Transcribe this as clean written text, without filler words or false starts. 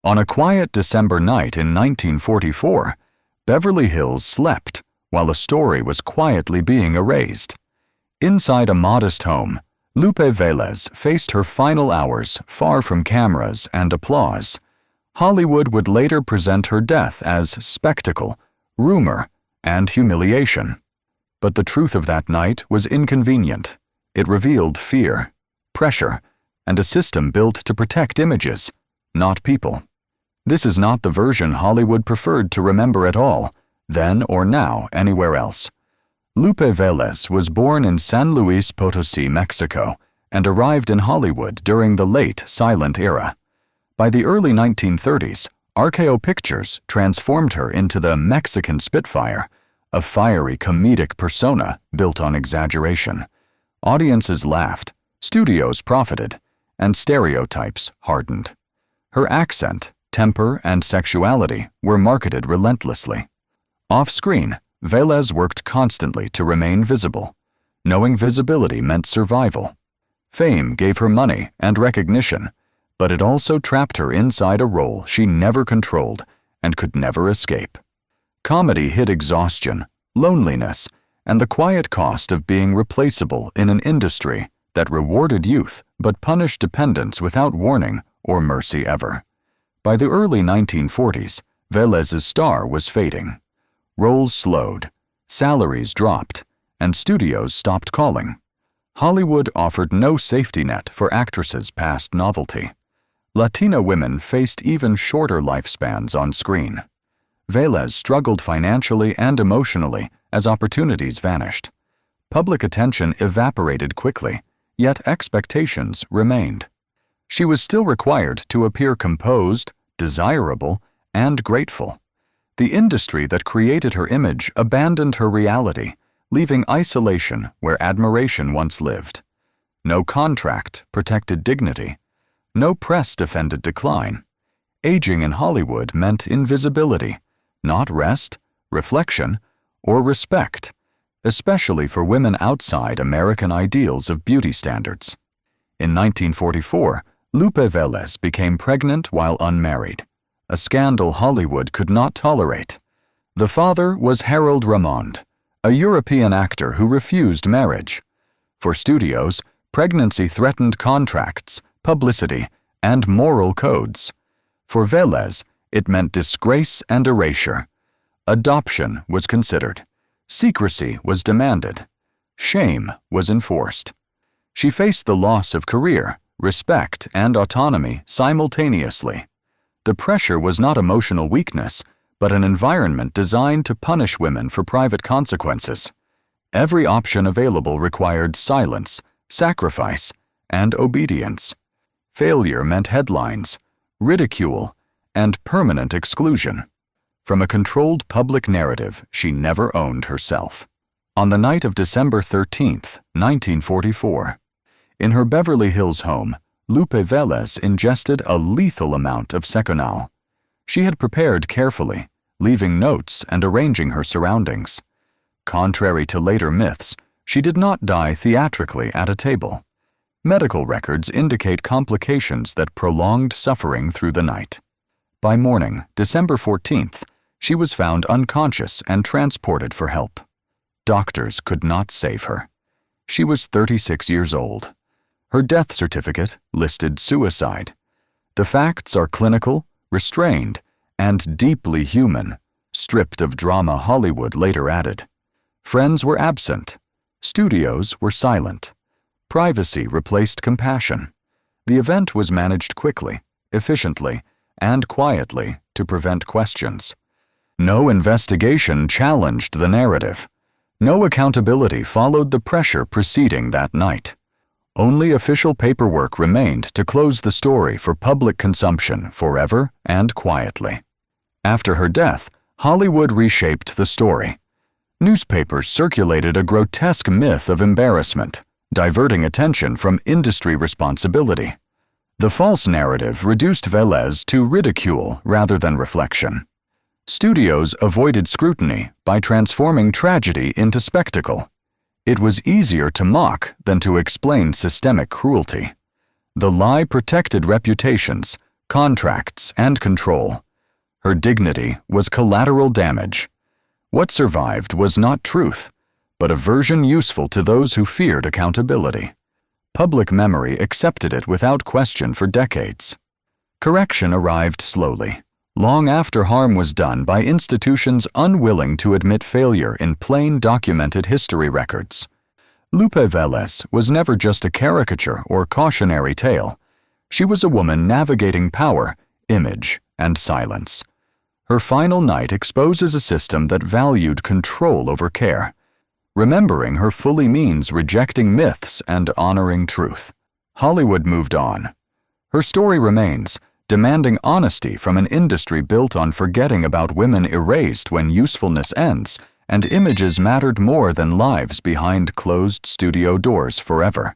On a quiet December night in 1944, Beverly Hills slept while a story was quietly being erased. Inside a modest home, Lupe Vélez faced her final hours far from cameras and applause. Hollywood would later present her death as spectacle, rumor, and humiliation. But the truth of that night was inconvenient. It revealed fear, pressure, and a system built to protect images, not people. This is not the version Hollywood preferred to remember at all, then or now anywhere else. Lupe Vélez was born in San Luis Potosí, Mexico, and arrived in Hollywood during the late silent era. By the early 1930s, RKO Pictures transformed her into the Mexican Spitfire, a fiery comedic persona built on exaggeration. Audiences laughed, studios profited, and stereotypes hardened. Her accent, temper, and sexuality were marketed relentlessly. Off-screen, Vélez worked constantly to remain visible, knowing visibility meant survival. Fame gave her money and recognition, but it also trapped her inside a role she never controlled and could never escape. Comedy hid exhaustion, loneliness, and the quiet cost of being replaceable in an industry that rewarded youth but punished dependence without warning or mercy ever. By the early 1940s, Vélez's star was fading. Roles slowed, salaries dropped, and studios stopped calling. Hollywood offered no safety net for actresses past novelty. Latina women faced even shorter lifespans on screen. Vélez struggled financially and emotionally as opportunities vanished. Public attention evaporated quickly, yet expectations remained. She was still required to appear composed, desirable, and grateful. The industry that created her image abandoned her reality, leaving isolation where admiration once lived. No contract protected dignity. No press defended decline. Aging in Hollywood meant invisibility, not rest, reflection, or respect, especially for women outside American ideals of beauty standards. In 1944, Lupe Vélez became pregnant while unmarried, a scandal Hollywood could not tolerate. The father was Harold Ramond, a European actor who refused marriage. For studios, pregnancy threatened contracts, publicity, and moral codes. For Vélez, it meant disgrace and erasure. Adoption was considered. Secrecy was demanded. Shame was enforced. She faced the loss of career, respect, and autonomy simultaneously. The pressure was not emotional weakness, but an environment designed to punish women for private consequences. Every option available required silence, sacrifice, and obedience. Failure meant headlines, ridicule, and permanent exclusion. From a controlled public narrative she never owned herself. On the night of December 13, 1944, in her Beverly Hills home, Lupe Vélez ingested a lethal amount of sensational. She had prepared carefully, leaving notes and arranging her surroundings. Contrary to later myths, she did not die theatrically at a table. Medical records indicate complications that prolonged suffering through the night. By morning, December 14th, she was found unconscious and transported for help. Doctors could not save her. She was 36 years old. Her death certificate listed suicide. The facts are clinical, restrained, and deeply human, stripped of drama Hollywood later added. Friends were absent. Studios were silent. Privacy replaced compassion. The event was managed quickly, efficiently, and quietly to prevent questions. No investigation challenged the narrative. No accountability followed the pressure preceding that night. Only official paperwork remained to close the story for public consumption forever and quietly. After her death, Hollywood reshaped the story. Newspapers circulated a grotesque myth of embarrassment, diverting attention from industry responsibility. The false narrative reduced Vélez to ridicule rather than reflection. Studios avoided scrutiny by transforming tragedy into spectacle. It was easier to mock than to explain systemic cruelty. The lie protected reputations, contracts, and control. Her dignity was collateral damage. What survived was not truth, but a version useful to those who feared accountability. Public memory accepted it without question for decades. Correction arrived slowly, long after harm was done by institutions unwilling to admit failure in plain documented history records. Lupe Vélez was never just a caricature or cautionary tale. She was a woman navigating power, image, and silence. Her final night exposes a system that valued control over care. Remembering her fully means rejecting myths and honoring truth. Hollywood moved on. Her story remains, demanding honesty from an industry built on forgetting about women erased when usefulness ends, and images mattered more than lives behind closed studio doors forever.